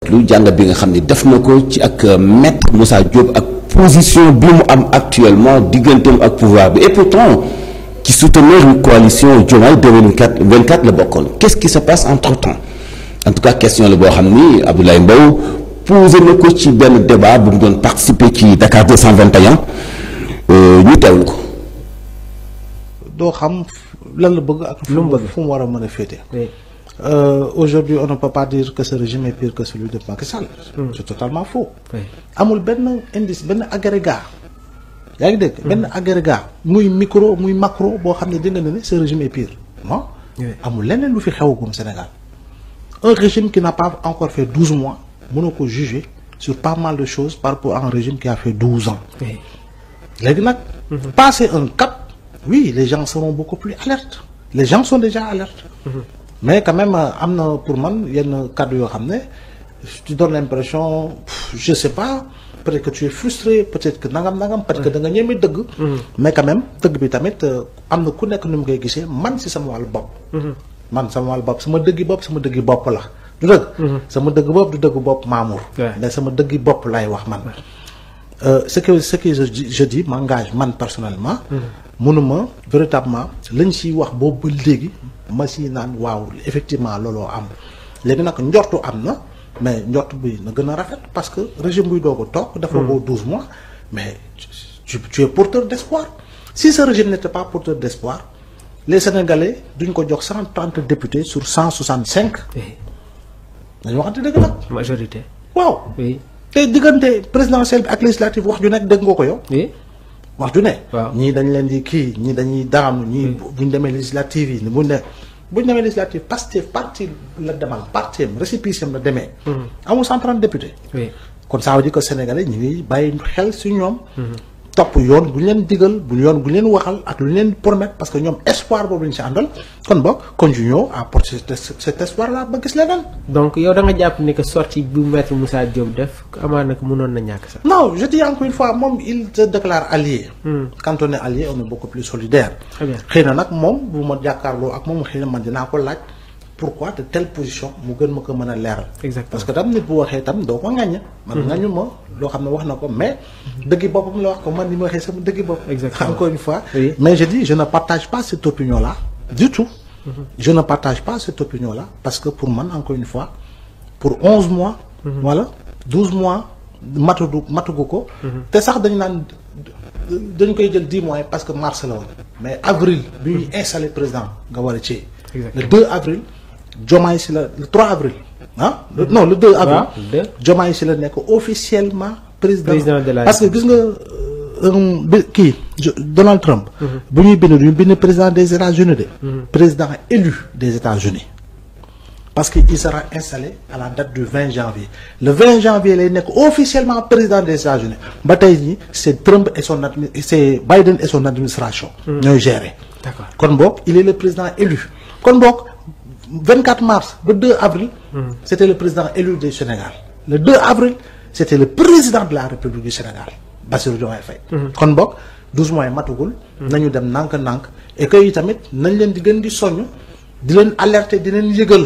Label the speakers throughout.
Speaker 1: lu jàngat bi nga xam ne def na ko ci ak Maître Moussa Diop ak position bi mu am actuellement digganteem ak pouvoir bi et pourtant ci soutenir une coalition Diomaye 2024 la bokkoon qu'est-ce qui se passe entre-temps en tout cas question la boo xam ni Abdoulaye Mbow posé na ko ci benn débat bu mu doon participer ci Dakar 221 ñu teewlu ko.
Speaker 2: doo xam lan la bëgg ak fu mu war a mën a féete. Aujourd'hui on ne peut pas dire que ce régime est pire que celui de Macky Sall. C'est totalement faux. amul benn indice benn agrégat yaa ngi dégg. benn agrégat muy micro muy macro boo xam ne dégg nga ne ce régime est pire non. amul leneen lu fi xewagum Sénégal. Un régime qui n'a pas encore fait 12 mois mënoo ko juger sur pas mal de choses par rapport à un régime qui a fait 12 ans. léegi nag. passer un cap oui les gens seront beaucoup plus alertes les gens sont déjà alertes. mais quand même am na pour man yenn kàddu yoo xam ne tu donnes l'impression je sais pas peut-être que tu es frustré peut-être que nangam peut-être que da nga ñeme dëgg. mais quand même dëgg bi tamit am na ku nekk nu mu koy gisee man si sama wàllu bopp. man sama wàllu bopp sama dëggi bopp la du dëgg. sama dëgg bopp du dëgg bopp Mamour. mais sama dëggi bopp lay wax man. ce que je dis m'engage man personnellement. mënuma véritablement lañ siy wax boobu ba léegi ma si naan waaw effectivement looloo am léegi nag njortu am na mais njort bi na gën a rafet parce que régime buy doog a toog. dafa ko 12 mois mais tu es porteur d'espoir. si ce régime n'était pas porteur d'espoir les Sénégalais duñ ko jox 130 députés sur 165. dañu waxante dëgg nag.
Speaker 3: majorité.
Speaker 2: waaw.
Speaker 3: oui
Speaker 2: te diggante présidentielle bi ak législative wax ju nekk dégg nga ko yow.
Speaker 3: oui.
Speaker 2: wax ju ne.
Speaker 3: waaw
Speaker 2: ñii dañ leen di kii ñii dañuy daanu ñii buñ demee législative yi buñ demee législative Pastef parti la demal parti am récépissé am la demee. amul 130 députés.
Speaker 3: oui
Speaker 2: kon ça veut dire que sénégalais ñu ngi bàyyi xel si ñoom. topp yoon bu ñu leen digal bu leen waxal ak lu ñu leen promettre parce que ñoom espoir boobu lañu si àndal kon boog continuons à porter cet espoir là ba gis leneen.
Speaker 3: donc yow da nga jàpp ni que sortie bu Maître Moussa Diop def amaana ko mënoon na ñàkk sax.
Speaker 2: non je dis encore une fois moom il se déclare allié. Quand on est allié on est beaucoup plus solidaire.
Speaker 3: très bien
Speaker 2: xëy na nag moom bu ma jàkkaarloo ak moom xëy na man dinaa ko laaj pourquoi de telle position mu gën ma ko mën a leeral.
Speaker 3: exactement
Speaker 2: parce que tam nit bu waxee tam doo ko ŋaññe. man ŋaññu ma loo xam ne wax na ko mais dëggi boppam la wax ko man ni ma waxee sama dëggi bopp.
Speaker 3: exactement
Speaker 2: encore une fois.
Speaker 3: oui.
Speaker 2: mais je dis je ne partage pas cette opinion là du tout. je ne partage pas cette opinion là parce que pour man encore une fois pour 11 mois. voilà 12 mois matugu ko. te sax dañu naan dañu koy jël 10 mois parce que mars la woon. mais avril bi ñuy installé président nga war a ci. le 2 avril. Diomaye si la le 3 avril ah non le 2 avril. Diomaye si la nekk officiellement. président
Speaker 3: de la
Speaker 2: parce que gis nga kii Donald Trump. bu ñuy bind président des États-Unis de. président élu des États-Unis parce que il sera installé à la date du 20 janvier le 20 janvier lay nekk officiellement président des États-Unis ba tey jii c'est Trump et c'est Biden et son administration. ñooy gérer.
Speaker 3: d'accord
Speaker 2: kon boog il est le président élu kon boog. 24 mars ba 2 avril. C'était le président élu du Sénégal. Le 2 avril c'était le président de la République du Sénégal Bassirou Diomaye Faye. kon boog 12 mois yi matugul. nañu dem nànk-nànk et que yi tamit nañ leen di gën di soññ di leen alerter di leen yëgal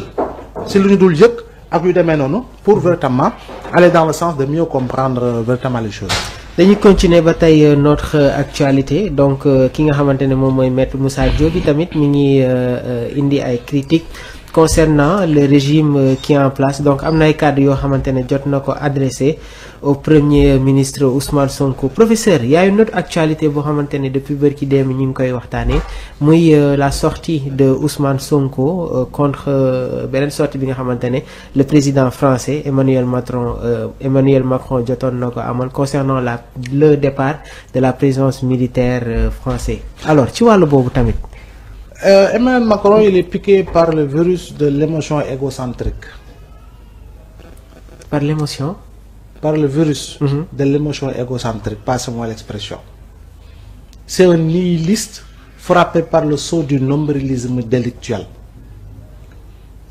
Speaker 2: si lu ñu dul yëg ak yu demee noonu pour véritablement aller dans le sens de mieux comprendre véritablement les choses.
Speaker 3: dañuy continuer ba tey notre actualité donc ki nga xamante ne moom mooy Maître Moussa Diop bi tamit mi ngi indi ay critiques concernant le régime qui est en place donc am na ay kàddu yoo xamante ne jot na ko adressé au premier ministre Ousmane Sonko. Professeur, il y a une autre actualité boo xamante ne depuis bërki démb ñu ngi koy waxtaanee muy la sortie de Ousmane Sonko contre beneen sortie bi nga xamante ne le président français Emmanuel Macron jotoon na ko amal concernant le départ de la présence militaire française. Alors ci wàllu boobu tamit.
Speaker 2: Emmanuel Macron il est piqué par le virus de l'émotion égocentrique.
Speaker 3: Par l'émotion?
Speaker 2: Par le virus de l'émotion égocentrique, passez-moi l'expression. C'est un nihiliste frappé par le sceau du nombrilisme délictuel.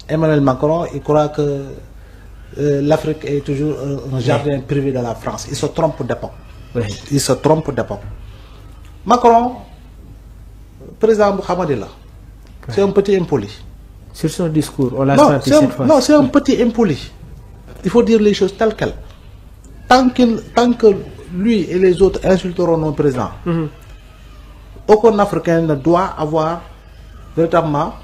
Speaker 2: Emmanuel Macron, il croit que l'Afrique est toujours un jardin privé de la France. Il se trompe d'époque.
Speaker 3: Oui.
Speaker 2: Il se trompe d'époque. Macron, président Bouhamadi là, c'est un petit impoli.
Speaker 3: Sur son discours, on l'a senti cette fois.
Speaker 2: Non, c'est un petit impoli. il faut dire les choses telles quelles. Tant que lui et les autres insulteront nos présidents, aucun Africain ne doit avoir véritablement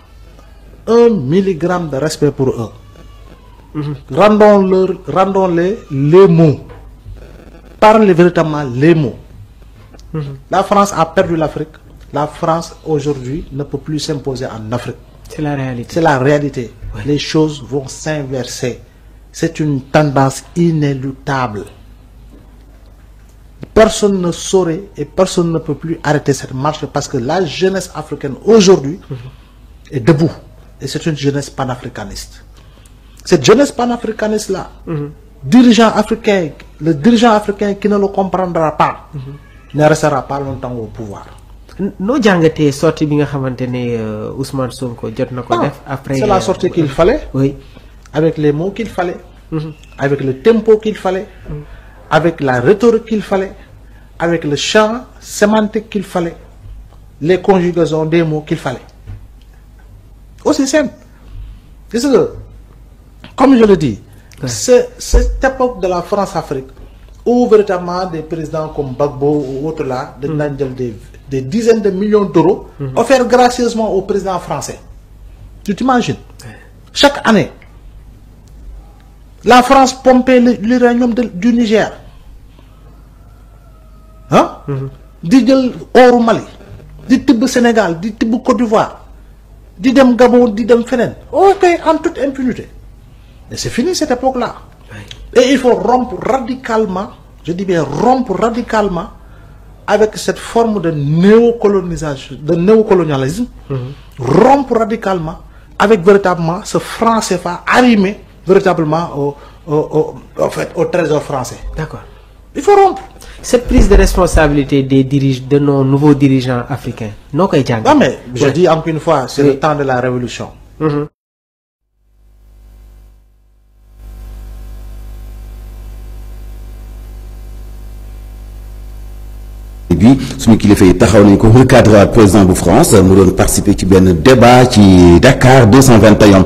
Speaker 2: 1 milligramme de respect pour eux. Rendons-les les mots. Parlez véritablement les mots. La France a perdu l'Afrique. La France aujourd'hui ne peut plus s'imposer en Afrique.
Speaker 3: C'est la réalité.
Speaker 2: C'est la réalité.
Speaker 3: Oui.
Speaker 2: Les choses vont s'inverser. C'est une tendance inéluctable. Personne ne saurait et personne ne peut plus arrêter cette marche parce que la jeunesse africaine aujourd'hui est debout. Et c'est une jeunesse panafricaniste. Cette jeunesse panafricaniste-là, le dirigeant africain qui ne le comprendra pas, ne restera pas longtemps au pouvoir.
Speaker 3: noo jàngatee sortie bi nga xamante ne Ousmane Sonko jot na ko def après.
Speaker 2: C'est la sortie qu'il fallait.
Speaker 3: Oui.
Speaker 2: Avec les mots qu'il fallait. Avec le tempo qu'il fallait. Avec la rhétorique qu'il fallait. Avec le champ sémantique qu'il fallait. Les conjugaisons des mots qu'il fallait. Aussi simple. C'est que, comme je le dis, c'est cette époque de la France-Afrique où véritablement des présidents comme Gbagbo ou autres là, des dizaines de millions d'euros offerts gracieusement aux présidents français. Tu t'imagines? Chaque année, la France pompait l'uranium du Niger. Hein? Di jël oru Mali, di tibb Sénégal, di tibb Côte d'Ivoire, di dem Gabon, di dem feneen. Ok, en toute impunité. Mais c'est fini cette époque-là. Et il faut rompre radicalement, je dis bien rompre radicalement avec cette forme de néocolonisation, de néocolonialisme, rompre radicalement avec véritablement ce franc CFA arrimé véritablement au trésor français.
Speaker 3: D'accord.
Speaker 2: Il faut rompre.
Speaker 3: Cette prise de responsabilité de nos nouveaux dirigeants africains, noo koy jàng.
Speaker 2: Non mais je dis encore une fois, c'est le temps de la révolution.
Speaker 1: bi suñu kilifa yi taxaw nañ ko recadrer président bu France mu doon participer ci benn débat ci Dakar 221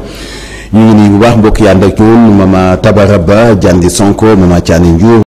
Speaker 1: ñu ngi nii bu baax mbokk yi ànd ak ñun Mama Tabara Ba Diandi Sonko Mama Thiané Ndiour